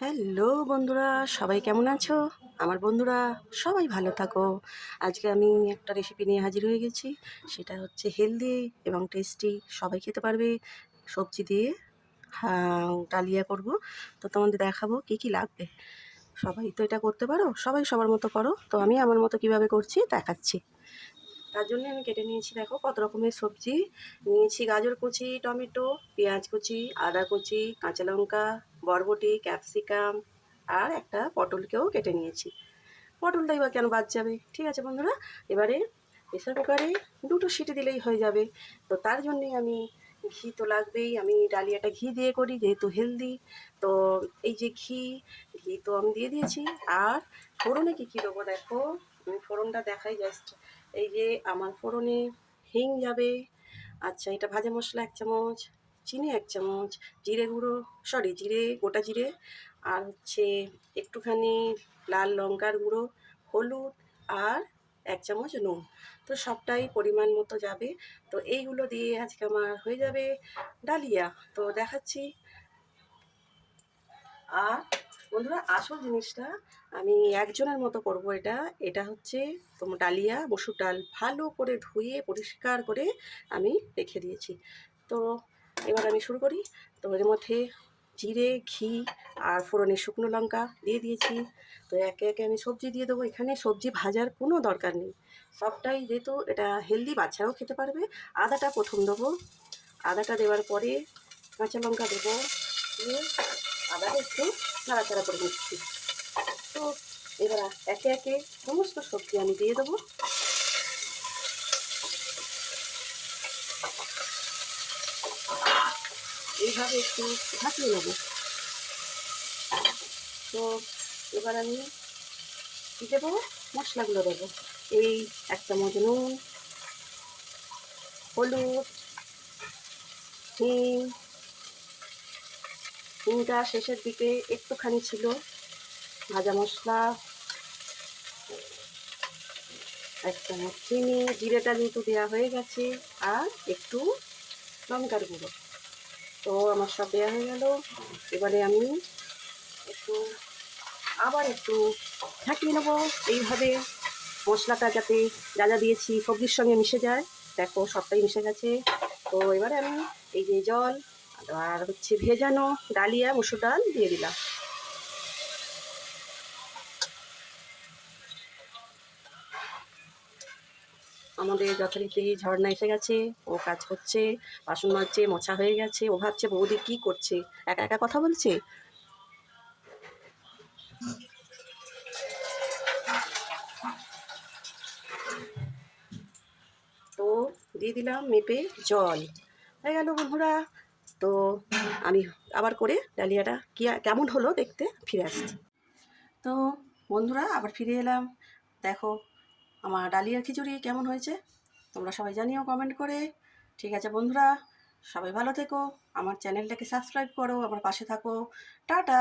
Hello বন্ধুরা, সবাই কেমন আছো? আমার বন্ধুরা সবাই ভালো থাকো। আজকে আমি একটা রেসিপি নিয়ে হাজির হয়ে গেছি। সেটা হচ্ছে হেলদি এবং টেস্টি, সবাই খেতে পারবে সবজি দিয়ে। হ্যাঁ, ডালিয়া করব। তো তোমাদের দেখাবো কি কি লাগবে। সবাই তো এটা করতে পারো, সবাই সবার মতো করো। তো আমি আমার মতো কিভাবে করছি দেখাচ্ছি। তার জন্য আমি কেটে নিয়েছি, দেখো কত রকমের সবজি নিয়েছি। গাজর কুচি, টমেটো, পেঁয়াজ কুচি, আদা কুচি, কাঁচা লঙ্কা, বরবটি, ক্যাপসিকাম আর একটা পটলকেও কেটে নিয়েছি। পটলটাই বা কেন বাদ যাবে? ঠিক আছে বন্ধুরা, এবারে প্রেসার কুকারে 2টো সিটি দিলেই হয়ে যাবে। তো তার জন্যে আমি ঘি তো লাগবেই। আমি ডালিয়াটা ঘি দিয়ে করি যেহেতু হেলদি। তো এই যে ঘি তো আমি দিয়ে দিয়েছি। আর ফোড়নে কী কী দেবো দেখো, আমি ফোড়নটা দেখাই জাস্ট। এই যে আমার ফোড়নে হিং যাবে, আচ্ছা এটা ভাজা মশলা 1 চামচ, চিনি 1 চামচ, জিরে গুঁড়ো, জিরে, গোটা জিরে, আর হচ্ছে একটুখানি লাল লঙ্কার গুঁড়ো, হলুদ আর 1 চামচ নুন। তো সবটাই পরিমাণ মতো যাবে। তো এইগুলো দিয়ে আজকে আমার হয়ে যাবে ডালিয়া। তো দেখাচ্ছি। আর বন্ধুরা আসল জিনিসটা, আমি একজনের মতো করব এটা। এটা হচ্ছে তোমার ডালিয়া, মসুর ডাল ভালো করে ধুয়ে পরিষ্কার করে আমি রেখে দিয়েছি। তো এবার আমি শুরু করি। তো এর মধ্যে জিরে, ঘি আর ফোড়নে শুকনো লঙ্কা দিয়ে দিয়েছি। তো একে একে আমি সবজি দিয়ে দেবো। এখানে সবজি ভাজার কোনো দরকার নেই, সবটাই যেহেতু এটা হেলদি, বাচ্চারাও খেতে পারবে। আদাটা প্রথম দেবো। আদাটা দেওয়ার পরে কাঁচা লঙ্কা দেবো, দিয়ে আদাটা একটু নাড়াচাড়া করে নিচ্ছি। তো এবার একে একে সমস্ত সবজি আমি দিয়ে দেবো। এইভাবে একটু ঢাকিয়ে নেবো। তো এবার আমি কী দেবো, মশলাগুলো দেবো। এই 1 চামচ নুন, হলুদ, হিং, হিংটা শেষের দিকে একটুখানি ছিল, ভাজা মশলা 1 চামচ, চিনি, জিরেটা যেহেতু দেওয়া হয়ে গেছে, আর একটু লঙ্কার গুঁড়ো। তো আমার সব দেওয়া হয়ে গেল। এবারে আমি একটু আবার একটু ঝাঁকিয়ে নেবো। এইভাবে মশলাটা যাতে যা যা দিয়েছি সবজির সঙ্গে মিশে যায়। দেখো সবটাই মিশে গেছে। তো এবারে আমি এই যে জল আর হচ্ছে ভেজানো ডালিয়া মসুর ডাল দিয়ে দিলাম। আমাদের যথারীতি ঝর্ণা এসে গেছে, ও কাজ করছে, বাসন মাজছে, মোছা হয়ে গেছে। ও ভাবছে বৌদি কী করছে, একা একা কথা বলছে। তো দিয়ে দিলাম মেপে জল। হয়ে গেল বন্ধুরা। তো আমি আবার করে ডালিয়াটা কেমন হলো দেখতে ফিরে আসছি। তো বন্ধুরা আবার ফিরে এলাম। দেখো আমার ডালিয়ার খিচুড়ি কেমন হয়েছে, তোমরা সবাই জানিও কমেন্ট করে। ঠিক আছে বন্ধুরা, সবাই ভালো থেকো, আমার চ্যানেলটাকে সাবস্ক্রাইব করো, আমার পাশে থাকো। টাটা।